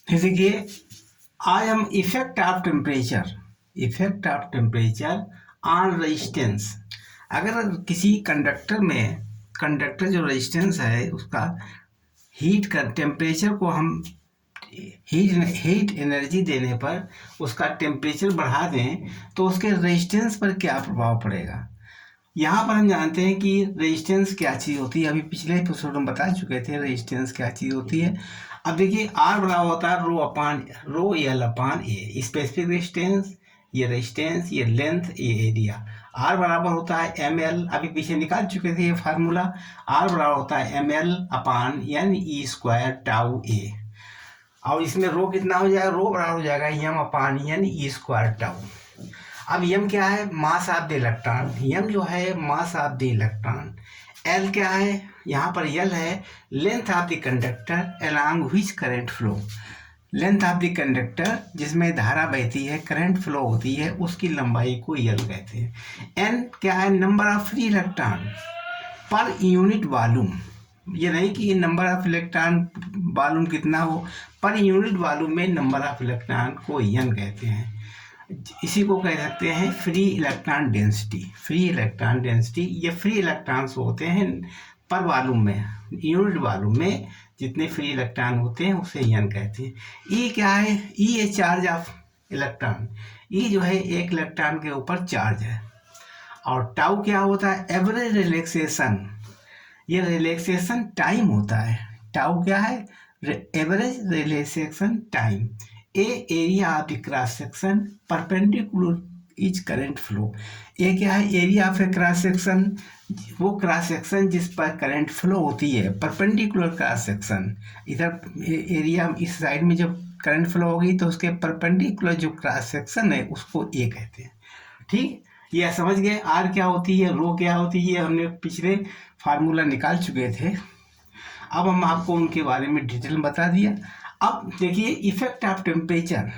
फिर देखिए, आज हम effect of temperature on resistance. अगर किसी कंडक्टर जो रेजिस्टेंस है उसका टेम्परेचर को हम हीट एनर्जी देने पर उसका टेम्परेचर बढ़ा दें तो उसके रेजिस्टेंस पर क्या प्रभाव पड़ेगा। यहाँ पर हम जानते हैं कि रेजिस्टेंस क्या चीज़ होती है। अभी पिछले एपिसोड में बता चुके थे रेजिस्टेंस क्या चीज़ होती है। अब देखिए, आर बराबर होता है रो एल अपान ए। स्पेसिफिक रेजिस्टेंस, ये रेजिस्टेंस, ये लेंथ, ये एरिया। आर बराबर होता है एम एल, अभी पीछे निकाल चुके थे ये फार्मूला। आर बराबर होता है एम एल अपान एन ई स्क्वायर टाउ ए। और इसमें रो कितना हो जाएगा, रो बराबर हो जाएगा एम अपान एन ई स्क्वायर टाउ। अब यम क्या है, मास ऑफ द इलेक्ट्रॉन। यम जो है mass of the electron. L क्या है, यहाँ पर एल है length of the conductor along which current flow. Length of the conductor जिसमें धारा बहती है, करंट फ्लो होती है, उसकी लंबाई को एल कहते हैं। एन क्या है, number of free electron per unit volume. ये नहीं कि नंबर ऑफ इलेक्ट्रॉन वॉल्यूम कितना हो, पर यूनिट वॉल्यूम में नंबर ऑफ इलेक्ट्रॉन को एन कहते हैं। इसी को कह सकते हैं फ्री इलेक्ट्रॉन डेंसिटी। ये फ्री इलेक्ट्रॉन्स होते हैं पर वॉल्यूम में, यूनिट वॉल्यूम में जितने फ्री इलेक्ट्रॉन होते हैं उसे एन कहते हैं। ई क्या है, ई है चार्ज ऑफ इलेक्ट्रॉन। ई जो है एक इलेक्ट्रॉन के ऊपर चार्ज है। और टाउ क्या होता है, एवरेज रिलैक्सेशन। ये रिलैक्सेशन टाइम होता है। टाउ क्या है, average relaxation time. A area of the cross section perpendicular is current flow. ये क्या है, area of A cross section, वो क्रॉस सेक्शन जिस पर करंट फ्लो होती है, परपेंडिकुलर क्रॉस सेक्शन। इधर एरिया इस साइड में जब करंट फ्लो होगी तो उसके परपेंडिकुलर जो क्रॉस सेक्शन है उसको ए कहते हैं। ठीक, ये समझ गए। आर क्या होती है, रो क्या होती है, हमने पिछले फार्मूला निकाल चुके थे। अब हम आपको उनके बारे में डिटेल में बता दिया। अब देखिए, इफेक्ट ऑफ टेम्परेचर।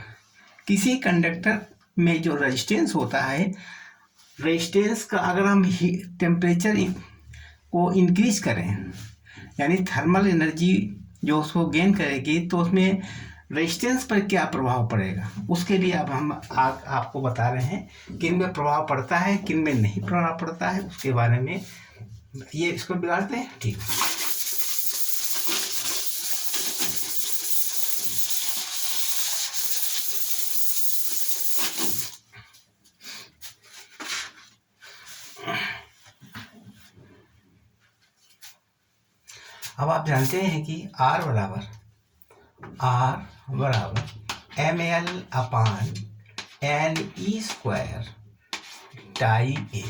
किसी कंडक्टर में जो रेजिस्टेंस होता है, रेजिस्टेंस का अगर हम टेम्परेचर को इंक्रीज करें, यानी थर्मल एनर्जी जो उसको गेन करेगी, तो उसमें रेजिस्टेंस पर क्या प्रभाव पड़ेगा, उसके लिए अब हम आपको बता रहे हैं किन में प्रभाव पड़ता है, किन में नहीं प्रभाव पड़ता है, उसके बारे में। ये इसको बिगाड़ते हैं, ठीक। अब आप जानते हैं कि R बराबर एम एल अपान एन ई स्क्वायर टाई ए,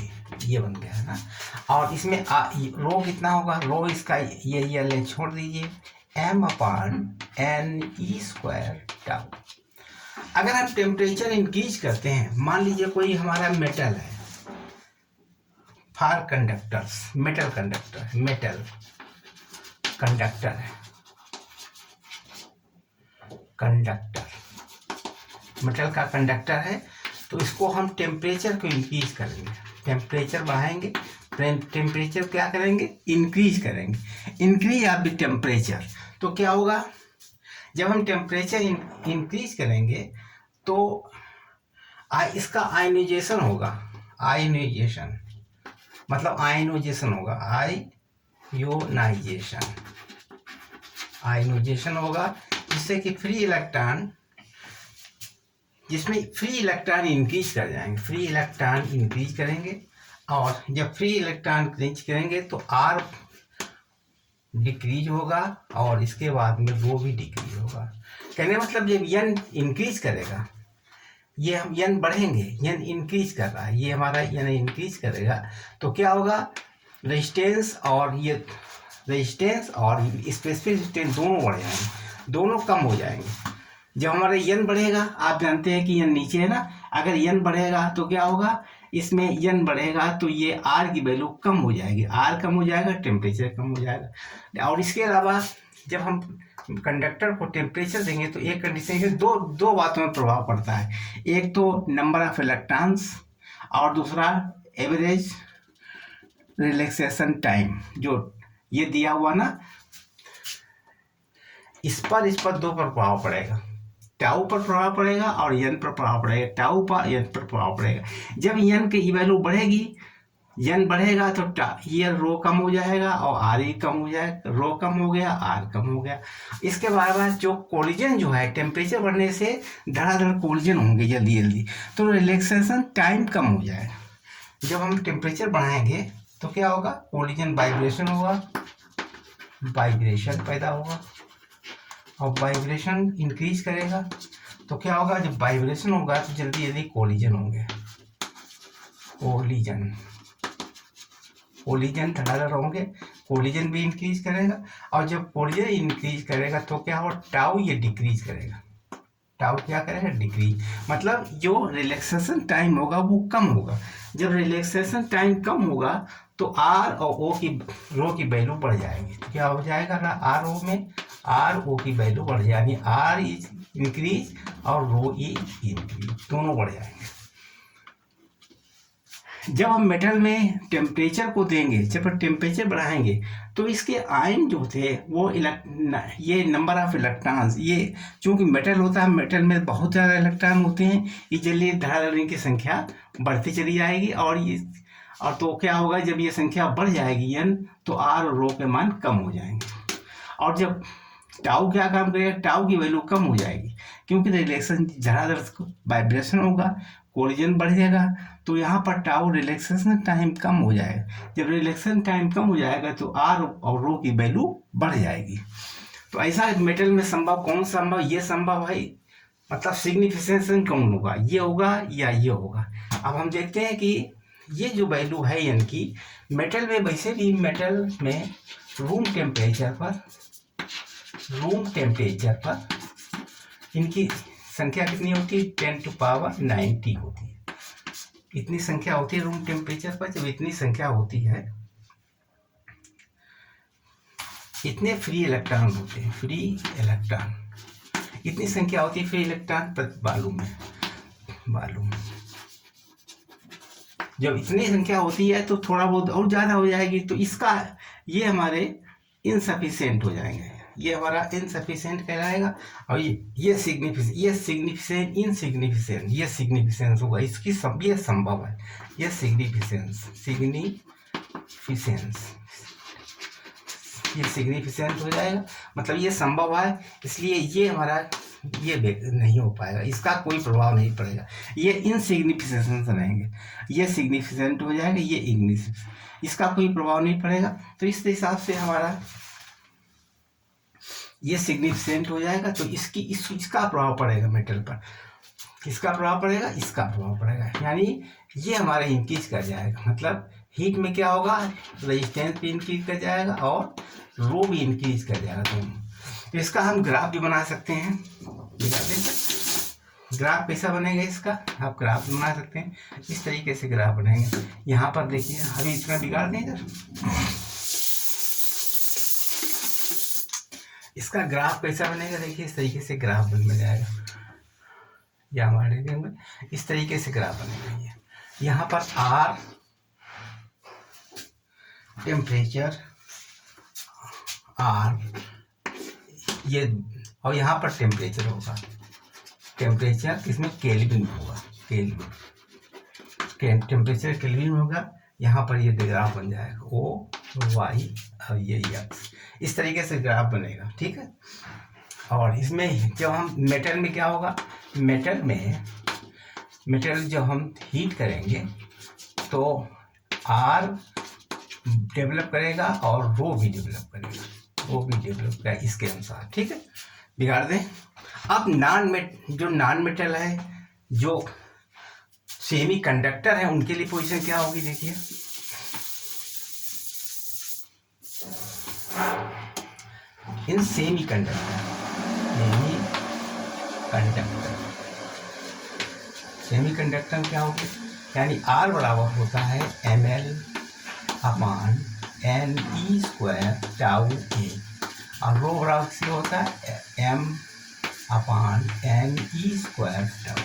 ये बन गया है ना। और इसमें रो कितना होगा, रो इसका ये एल छोड़ दीजिए, एम अपान एन ई स्क्वायर टाउ। अगर हम टेम्परेचर इंक्रीज करते हैं, मान लीजिए कोई हमारा मेटल है, फॉर कंडक्टर्स, मेटल कंडक्टर है, मेटल का कंडक्टर है, तो इसको हम टेम्परेचर को इंक्रीज करेंगे, टेम्परेचर बढ़ाएंगे, टेम्परेचर क्या करेंगे, इंक्रीज करेंगे। इंक्रीज ऑफ द टेम्परेचर, तो क्या होगा, जब हम टेम्परेचर इंक्रीज करेंगे तो इसका आयनाइजेशन होगा, आयनाइजेशन होगा, आयनाइजेशन होगा, जिससे कि जिसमें फ्री इलेक्ट्रॉन इंक्रीज कर जाएंगे, फ्री इलेक्ट्रॉन इंक्रीज करेंगे। और जब फ्री इलेक्ट्रॉन इंक्रीज करेंगे तो आर डिक्रीज होगा और इसके बाद में रो भी डिक्रीज होगा। कहने मतलब जब एन इंक्रीज करेगा, ये हम एन बढ़ेंगे, एन इंक्रीज कर रहा है, ये हमारा एन इंक्रीज करेगा, तो क्या होगा, रेजिस्टेंस और स्पेसिफिक रेजिस्टेंस दोनों बढ़ जाएंगे, दोनों कम हो जाएंगे। जब हमारा एन बढ़ेगा, आप जानते हैं कि एन नीचे है ना, अगर एन बढ़ेगा तो क्या होगा, इसमें एन बढ़ेगा तो ये आर की वैल्यू कम हो जाएगी, आर कम हो जाएगा, टेम्परेचर कम हो जाएगा। और इसके अलावा जब हम कंडक्टर को टेम्परेचर देंगे तो एक कंडीशन से दो बातों में प्रभाव पड़ता है, एक तो नंबर ऑफ इलेक्ट्रॉन्स और दूसरा एवरेज रिलैक्सेशन टाइम, जो ये दिया हुआ ना, इस पर दो पर प्रभाव पड़ेगा। टाउ पर प्रभाव पड़ेगा और एन पर प्रभाव पड़ेगा, टाउ पर एन पर प्रभाव पड़ेगा। जब एन की वैल्यू बढ़ेगी, एन बढ़ेगा तो ये रो कम हो जाएगा और आर ही कम हो जाएगा, रो कम हो गया, आर कम हो गया। इसके बाद जो कोलिजन जो है, टेम्परेचर बढ़ने से धड़ाधड़ कोलिजन होंगे जल्दी जल्दी, तो रिलैक्सेशन टाइम कम हो जाएगा। जब हम टेम्परेचर बढ़ाएंगे तो क्या होगा, कोलिजन वाइब्रेशन होगा, वाइब्रेशन पैदा होगा और वाइब्रेशन इंक्रीज करेगा तो क्या होगा, जब वाइब्रेशन होगा तो जल्दी जल्दी कोलिजन होंगे, कोलिजन कोलिजन धड़ाधड़ होंगे, कोलिजन भी इंक्रीज करेगा और जब कोलिजन इंक्रीज करेगा तो क्या होगा, टाउ ये डिक्रीज करेगा, टाउ क्या करेगा, डिक्रीज, मतलब जो रिलैक्सेशन टाइम होगा वो कम होगा। जब रिलैक्सेशन टाइम कम होगा तो आर और ओ की रो की वैल्यू बढ़ जाएगी, तो क्या हो जाएगा ना, आर ओ में आर ओ की वैल्यू बढ़ जाएगी, आर इज इंक्रीज और रो इज इंक्रीज, दोनों बढ़ जाएंगे। जब हम मेटल में टेम्परेचर को देंगे, जब टेम्परेचर बढ़ाएंगे तो इसके आयन जो थे वो ये नंबर ऑफ इलेक्ट्रॉन्स, ये चूंकि मेटल होता है, मेटल में बहुत ज़्यादा इलेक्ट्रॉन होते हैं, इसलिए धड़ाधड़ इनकी संख्या बढ़ती चली जाएगी और तो क्या होगा, जब ये संख्या बढ़ जाएगी एन, तो आर और रो के मान कम हो जाएंगे। और जब टाउ क्या काम करेगा, टाउ की वैल्यू कम हो जाएगी क्योंकि रिलैक्सेशन धड़ाधड़ वाइब्रेशन होगा, कोलिजन बढ़ जाएगा, तो यहाँ पर टाउ रिलैक्सेशन टाइम कम हो जाएगा। जब रिलैक्सेशन टाइम कम हो जाएगा तो आर और रो की वैल्यू बढ़ जाएगी। तो ऐसा मेटल में संभव, कौन संभव, ये संभव है, मतलब सिग्निफिकेशन कौन होगा, ये होगा या ये होगा। अब हम देखते हैं कि ये जो वैल्यू है एन की मेटल में, वैसे भी मेटल में रूम टेम्परेचर पर इनकी संख्या कितनी होती है, 10⁻90 होती है, इतनी संख्या होती है रूम टेम्परेचर पर। जब इतनी संख्या होती है, इतने फ्री इलेक्ट्रॉन होते हैं, फ्री इलेक्ट्रॉन, इतनी संख्या होती है फ्री इलेक्ट्रॉन प्रति बालू में। जब इतनी संख्या होती है तो थोड़ा बहुत और ज़्यादा हो जाएगी, तो इसका ये हमारे इनसफिशिएंट हो जाएंगे, ये हमारा इनसफिशिएंट कहलाएगा। और ये सिग्निफिकेंस होगा, इसकी ये संभव है, ये सिग्निफिकेंस हो जाएगा, मतलब ये संभव है, इसलिए ये हमारा ये नहीं हो पाएगा, इसका कोई प्रभाव नहीं पड़ेगा, ये इनसिग्निफिकेंस रहेंगे, ये सिग्निफिकेंट हो जाएगा, ये इग्निफिकेंट, इसका कोई प्रभाव नहीं पड़ेगा। तो इस हिसाब से हमारा ये सिग्निफिकेंट हो जाएगा, तो इसका प्रभाव पड़ेगा मेटल पर, किसका प्रभाव पड़ेगा, इसका प्रभाव पड़ेगा, यानी ये हमारा इंक्रीज कर जाएगा, मतलब हीट में क्या होगा, रेजिस्टेंस भी इंक्रीज कर जाएगा और रो भी इंक्रीज कर जाएगा दोनों। तो इसका हम ग्राफ भी बना सकते हैं, ग्राफ कैसा बनेगा इसका, आप ग्राफ बना सकते हैं, इस तरीके से ग्राफ बनाएंगे। यहाँ पर देखिए, अभी इतना बिगाड़ दें इधर, इसका ग्राफ कैसा बनेगा, देखिए इस तरीके से ग्राफ बन जाएगा, या हमारे इस तरीके से ग्राफ बनेगा। ये यहाँ पर आर टेम्परेचर, आर ये, और यहाँ पर टेम्परेचर होगा, टेम्परेचर इसमें केल्विन होगा, टेम्परेचर केल्विन होगा, यहाँ पर ये ग्राफ बन जाएगा ओ वाई और ये एक्स, इस तरीके से ग्राफ बनेगा, ठीक है। और इसमें जब हम मेटल में क्या होगा, मेटल जब हम हीट करेंगे तो आर डेवलप करेगा और रो भी डेवलप करेगा, इसके अनुसार, ठीक है, बिगाड़ दें। अब जो नॉन मेटल है, जो सेमी कंडक्टर है, उनके लिए पोजीशन क्या होगी, देखिए इन सेमी कंडक्टर क्या होगी, यानी आर बराबर होता है ml/ne² टाउ ए, और रो बराबर से होता है m/ne² टाउ।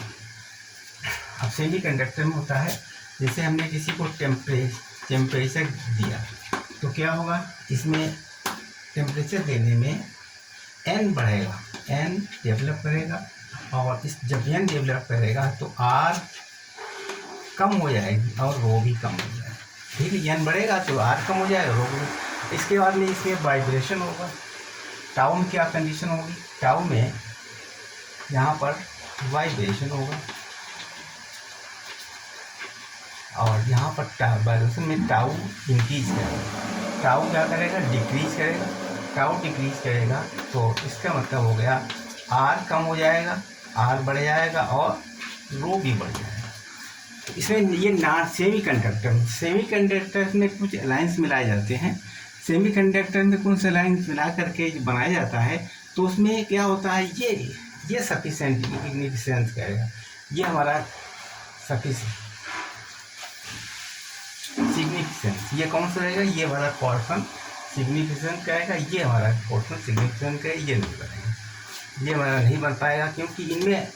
अब सेमी कंडक्टर में होता है, जैसे हमने किसी को टेम्परेचर दिया तो क्या होगा, इसमें टेम्परेचर देने में n बढ़ेगा, n डेवलप करेगा और इस जब n डेवलप करेगा तो R कम हो जाएगी और रो भी कम हो जाएगा। ठीक है, n बढ़ेगा तो R कम हो जाएगा, रो भी। इसके बाद में इसमें वाइब्रेशन होगा। टाउ में क्या कंडीशन होगी, टाउ में यहाँ पर वाइब्रेशन होगा और यहाँ पर वाइब्रेशन में टाउ इंक्रीज करेगा, टाउ क्या करेगा, डिक्रीज करेगा। टाउ डिक्रीज करेगा तो इसका मतलब हो गया R कम हो जाएगा, R बढ़ जाएगा और रो भी बढ़ जाएगा। इसमें ये सेमीकंडक्टर में कुछ अलायंस मिलाए जाते हैं। सेमीकंडक्टर में कुछ अलायंस मिला करके बनाया जाता है तो उसमें क्या होता है, ये सफिशेंट सिग्निफिकेंस कहेगा, ये हमारा सिग्निफिकेंस, ये कौन सा रहेगा, ये हमारा पोर्शन सिग्निफिकेंस कहेगा, ये हमारा पोर्शन सिग्निफिकेंस कहेगा, ये नहीं बनेगा, ये हमारा नहीं बन पाएगा। क्योंकि इनमें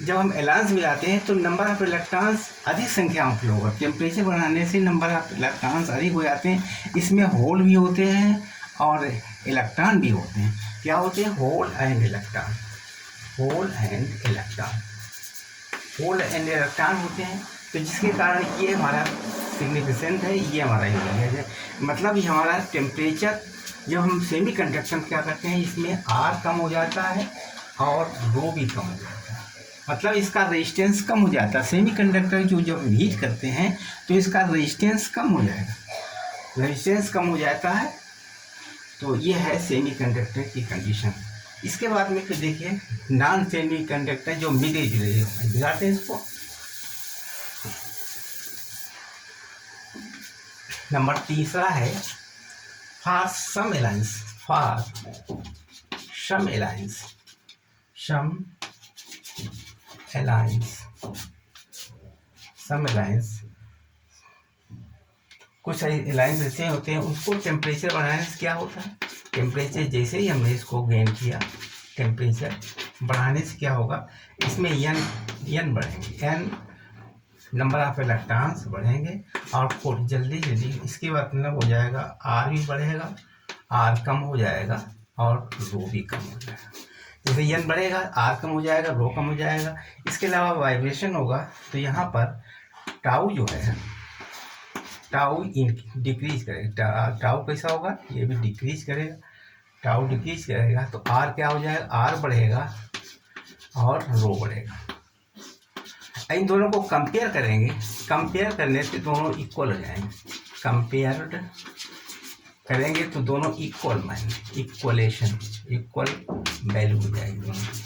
जब हम एलायंस मिलाते हैं तो नंबर ऑफ इलेक्ट्रॉन्स अधिक संख्या में फ्लो होगा। टेम्परेचर बढ़ाने से नंबर ऑफ इलेक्ट्रॉन्स अधिक हो जाते हैं। इसमें होल भी होते हैं और इलेक्ट्रॉन भी होते हैं। क्या होते हैं, hole and electron, hole and electron, hole and electron होते हैं। तो जिसके कारण ये हमारा सिग्निफिकेंट है, ये हमारा यूनिट है। मतलब ये हमारा टेम्परेचर, जब हम सेमीकंडक्टर में क्या करते हैं, इसमें R कम हो जाता है और रो भी कम हो जाता है। मतलब इसका रेजिस्टेंस कम हो जाता है। सेमीकंडक्टर जो जब हीट करते हैं तो इसका रेजिस्टेंस कम हो जाएगा, रेजिस्टेंस कम हो जाता है। तो ये है सेमीकंडक्टर की कंडीशन। इसके बाद में फिर देखिए नॉन सेमीकंडक्टर जो मिले जुले बिगाड़ते हैं इसको। नंबर तीसरा है for some alloys, for some alloys, some alloys, कुछ एलायंस ऐसे होते हैं, उसको टेम्परेचर बढ़ाने से क्या होता है, टेम्परेचर जैसे ही हमने इसको गेन किया, टेम्परेचर बढ़ाने से क्या होगा, इसमें n बढ़ेंगे, n नंबर ऑफ इलेक्ट्रॉन्स बढ़ेंगे और जल्दी इसके बाद मतलब हो जाएगा R भी बढ़ेगा, R कम हो जाएगा और रो भी कम हो जाएगा। जैसे n बढ़ेगा, R कम हो जाएगा, रो कम हो जाएगा। इसके अलावा वाइब्रेशन होगा तो यहाँ पर टाउ जो है, टाउ डिक्रीज करेगा। टाउ कैसा होगा, ये भी डिक्रीज करेगा, टाउ डिक्रीज करेगा तो R क्या हो जाएगा, R बढ़ेगा और रो बढ़ेगा। इन दोनों को कंपेयर करेंगे, कंपेयर करने से दोनों इक्वल हो जाएंगे। कंपेयर्ड करेंगे तो दोनों इक्वल मानेंगे, इक्वलेशन, इक्वल वैल्यू हो जाएगी दोनों की।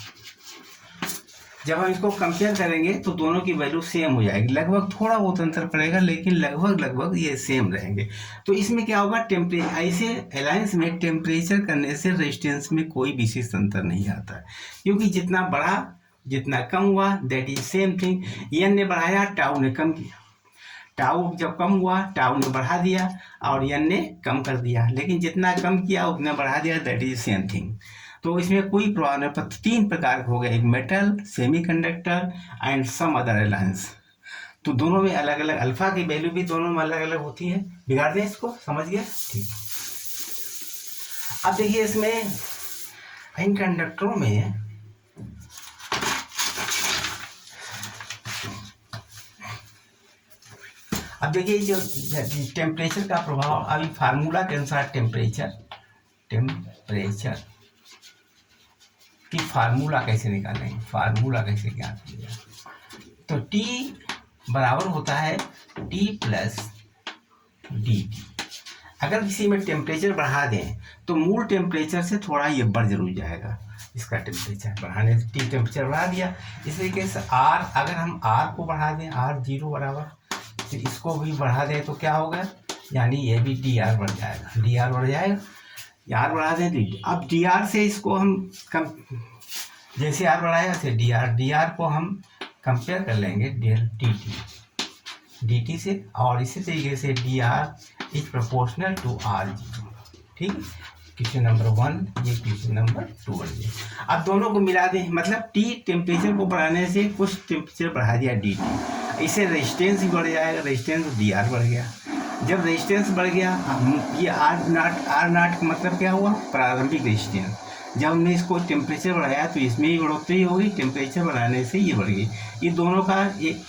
जब हम इसको कंपेयर करेंगे तो दोनों की वैल्यू सेम हो जाएगी, लगभग थोड़ा बहुत अंतर पड़ेगा लेकिन लगभग ये सेम रहेंगे। तो इसमें क्या होगा, टेम्परेचर, ऐसे अलायंस में टेम्परेचर करने से रेजिस्टेंस में कोई विशेष अंतर नहीं आता है, क्योंकि जितना बढ़ा जितना कम हुआ that is same thing. n ने बढ़ाया, टाउ ने कम किया, टाउ जब कम हुआ टाउ ने बढ़ा दिया और n ने कम कर दिया, लेकिन जितना कम किया उतना बढ़ा दिया, दैट इज सेम थिंग। तो इसमें कोई प्रभाव नहीं पड़ता। 3 प्रकार हो गए, एक metal, semiconductor and some other alloys. तो दोनों में अलग अलग अल्फा की वैल्यू भी दोनों में अलग अलग होती है। बिगाड़ दें इसको, समझ गए, ठीक। अब देखिए इसमें इन कंडक्टरों में अब देखिए जो टेम्परेचर का प्रभाव, अभी फार्मूला के अनुसार टेम्परेचर की फार्मूला कैसे निकालेंगे, फार्मूला कैसे ज्ञात किया जाए, तो T बराबर होता है T प्लस dt। अगर किसी में टेम्परेचर बढ़ा दें तो मूल टेम्परेचर से थोड़ा ये बढ़ जरूर जाएगा, इसका टेम्परेचर बढ़ाने से T टेम्परेचर बढ़ा दिया। इस तरीके से R, अगर हम R को बढ़ा दें, R 0 बराबर, तो इसको भी बढ़ा दें तो क्या होगा, यानी ये भी dr बढ़ जाएगा, dr बढ़ जाएगा, r बढ़ा दें तो अब dr से इसको हम कम, जैसे r बढ़ाया वैसे dr को हम कंपेयर कर लेंगे dt से, और इसी तरीके से dr is proportional to r0। ठीक, क्वेश्चन नंबर 1, ये क्वेश्चन नंबर 2 बन गया। अब दोनों को मिला दें, मतलब T टेम्परेचर को बढ़ाने से कुछ टेम्परेचर बढ़ा दिया dt, इससे रेजिस्टेंस भी बढ़ जाएगा, रेजिस्टेंस dr बढ़ गया। जब रेजिस्टेंस बढ़ गया, ये R0 का मतलब क्या हुआ, प्रारंभिक रेजिस्टेंस, जब हमने इसको टेम्परेचर बढ़ाया तो इसमें ही बढ़ोतरी होगी, टेम्परेचर बढ़ाने से ये बढ़ गई। ये दोनों का एक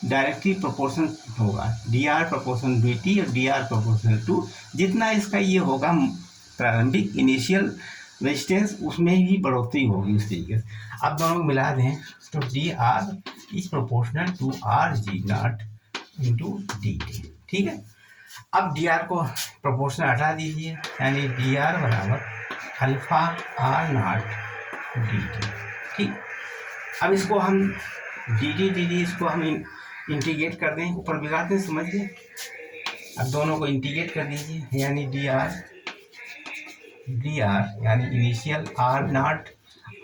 डायरेक्टली प्रोपोर्शन होगा, dr प्रोपोर्शन dt और dr प्रोपोर्शनल टू जितना इसका ये होगा प्रारंभिक इनिशियल रेजिस्टेंस उसमें ही बढ़ोतरी होगी उस तरीके से। अब दोनों को मिला दें तो dr is proportional to R G naught into D T. ठीक है, अब dr को प्रोपोर्शनल हटा दीजिए, यानी dr बराबर alpha R naught D T. ठीक, अब इसको हम डी इसको हम इंटीग्रेट कर दें, ऊपर बिगाड़ दें, समझ गए। अब दोनों को इंटीग्रेट कर दीजिए, यानी डी आर यानी इनिशियल आर नॉट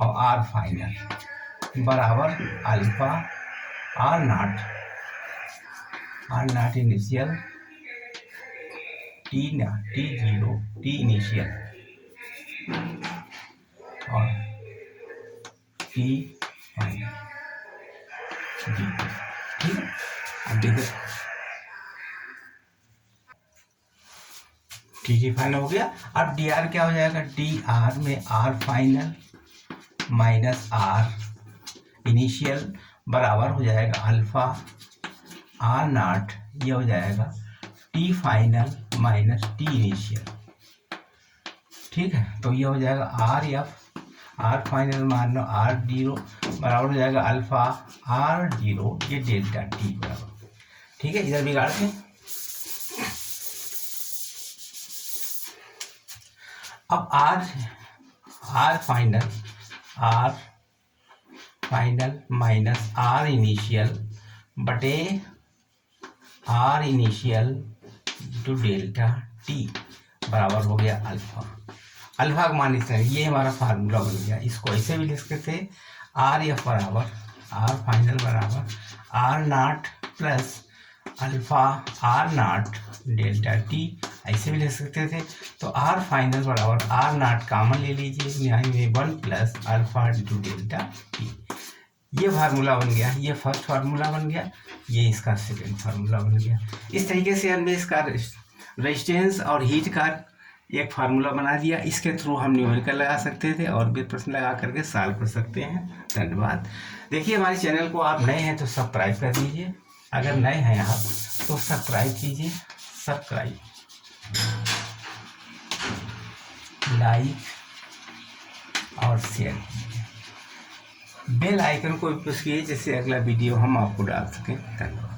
और आर फाइनल बराबर alpha R naught initial T zero T initial और टी फाइनल डी। ठीक है, अब देखो टी फाइनल हो गया। अब डी आर क्या हो जाएगा, डी आर में R final minus R initial बराबर हो जाएगा अल्फा आर नॉट, ये हो जाएगा T final minus T initial. ठीक है, तो ये हो जाएगा आर एफ आर फाइनल मान लो आर जीरो बराबर हो जाएगा अल्फा आर जीरो ये डेल्टा टी बराबर। ठीक है, इधर बिगाड़ दें। अब R final minus R initial बटे R initial to delta T बराबर हो गया अल्फा। अल्फा का मान इतना, ये हमारा फार्मूला बन गया। इसको ऐसे भी लिख सकते थे, आर एफ बराबर आर फाइनल बराबर R naught plus alpha R naught delta T, ऐसे भी लिख सकते थे। तो आर फाइनल बराबर आर नॉट कॉमन ले लीजिए, यहाँ में 1 plus alpha into delta T. ये फार्मूला बन गया, ये फर्स्ट फार्मूला बन गया, ये इसका सेकेंड फार्मूला बन गया। इस तरीके से हमने इसका रेजिस्टेंस और हीट का एक फार्मूला बना दिया। इसके थ्रू हम न्यूमेरिकल लगा सकते थे और भी प्रश्न लगा करके सॉल्व कर सकते हैं। धन्यवाद। देखिए, हमारे चैनल को आप नए हैं तो सब्सक्राइब कर दीजिए, अगर नए हैं आप तो सब्सक्राइब कीजिए, सब्सक्राइब लाइक और शेयर कीजिए, बेल आइकन को प्रेस कीजिए जिससे अगला वीडियो हम आपको डाल सकें। धन्यवाद।